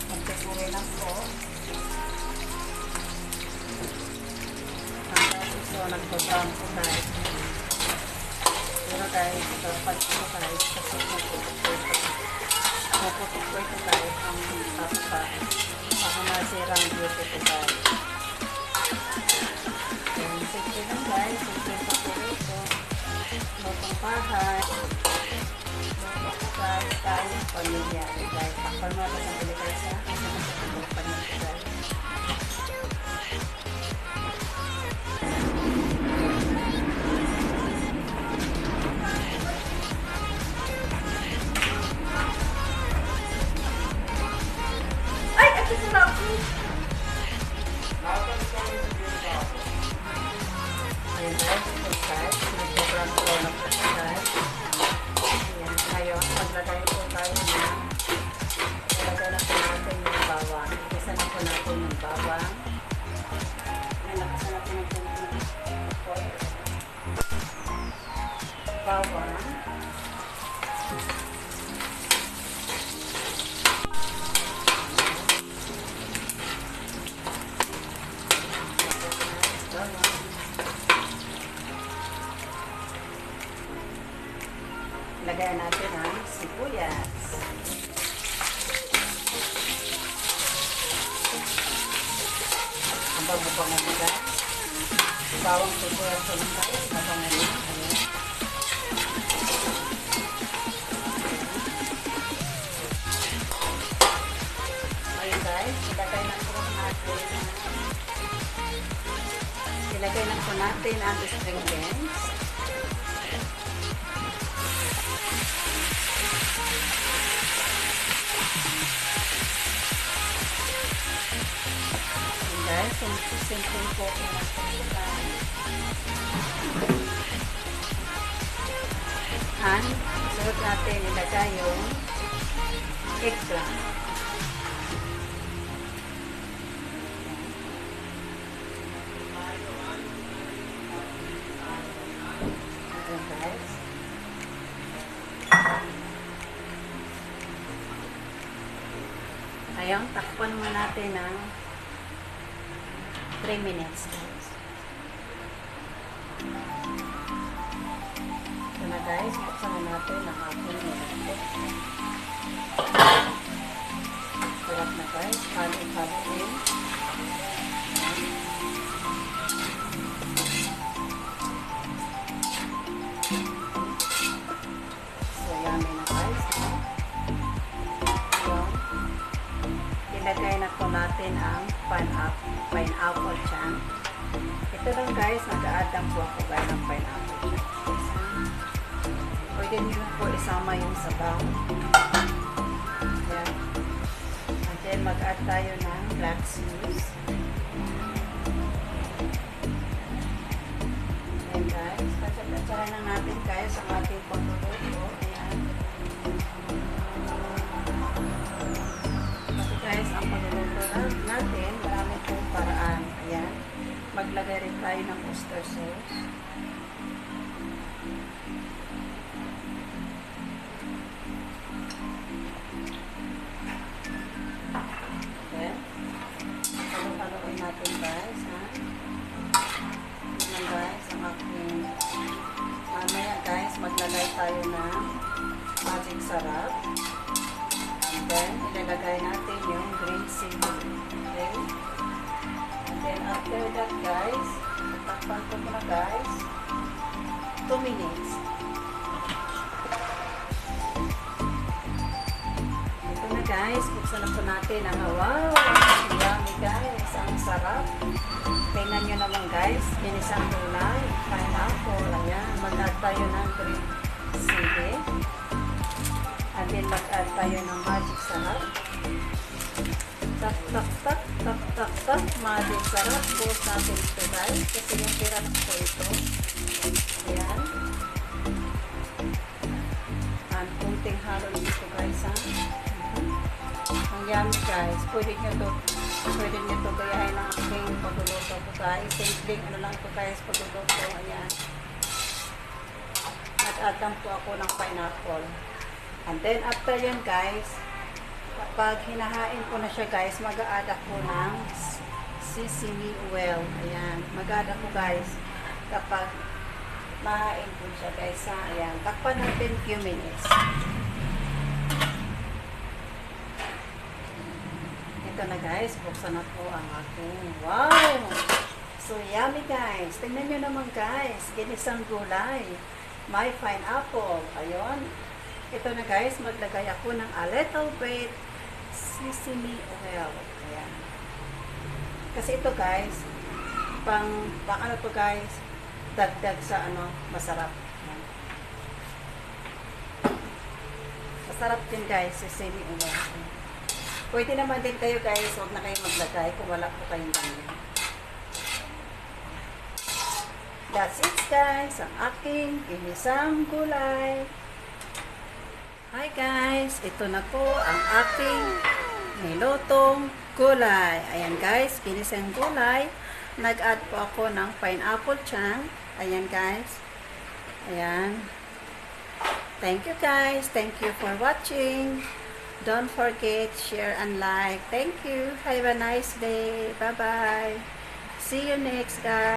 Magpipuri lang po. So, nagpapang po guys. Pero guys, dapat po guys, kasi maputok po ito guys, ang pasta. Baka masira ang beauty po guys. Yan, simple lang guys, simple pa po ito. Lutong bahay. Lutong po guys, tayo pamilya. Guys, takpan mo ako sa bilikay sa pamilya guys. Ayan guys, ito guys, nagsobrang ko na po guys. Ayan, ngayon, maglagay po tayo na ilagay na po natin yung bawang. Isa na po natin yung bawang. Ayan, nakasa na po natin yung bawang. Lagayan natin ang sibuyas. Ang bago-bango mo guys. Bawang sibuyas ko lang guys. Babangan nyo. Ayan. Ayun guys. Ilagay na po natin ang string beans. Guys, simple po and suot natin ilagay yung eggplant. Ayan guys. Ayun, takpan mo natin ng 3 minutes guys. Ito na guys, buksan na natin ang ating nilagay. Sarap na guys, halo-halo din. So yummy na guys. Ayan. Ilagay na po natin ang pineapple chunk. Ito lang guys, nag-a-add lang po ako guys ng pineapple chunk. Pwede nyo po isama yung sabaw. Ayan. And then mag-add tayo ng black seeds. Ayan guys, katsa-katsa lang natin guys ang ating pagluluto. Ayan. Kasi guys, ang pagluluto natin, marami pong paraan. Ayan. Maglagay rin tayo ng oyster sauce. Ayan. Halo-haloin natin guys. Ha? Ayan guys, ang aking mamaya guys, maglagay tayo ng magic sarap. And then, ilalagay natin yung green chili. Okay? And then, after that, guys, takpan ko muna, guys, 2 minutes. Ito na, guys, buksan na po natin ang wow! Yummy, guys. Ang sarap. Tingnan nyo naman, guys. Ginisang gulay, pineapple. Ayan, mag-add tayo ng green chili. And then mag-add tayo ng magic sarap. Tak, tak, tak, tak, tak, tak. Magic sarap. Post natin ito guys. Kasi yung pirap ko ito. Ayan. guys. Pwede nyo to gayahin ng aking pagluluto ko guys. Simpleng ano lang ito guys, pagluluto. Ayan. Nag-add lang po ako ng pineapple. And then after yan guys, kapag hinahain ko na siya guys, mag-a-add ako ng sesame oil. Ayan. Mag-a-add ako guys kapag mahain ko siya guys. Ayan. Takpan natin few minutes. Ito na guys, buksan na po ang aking, wow! So yummy guys. Tingnan nyo naman guys, ginisang gulay. May pineapple. Ayun. Ito na guys, maglagay ako ng a little bit sesame oil. Ayan. Kasi ito guys, pang ano to guys, dagdag sa ano, masarap. Ayan. Masarap din guys, sesame oil. Pwede naman din kayo guys, huwag na kayo maglagay kung wala po kayong ganyan. That's it guys, ang aking ginisang gulay. Hi guys, ito na po ang aking nilutong gulay. Ayan guys, ginisang gulay. Nag-add po ako ng pineapple chang. Ayan guys. Ayan. Thank you guys. Thank you for watching. Don't forget, share and like. Thank you. Have a nice day. Bye-bye. See you next guys.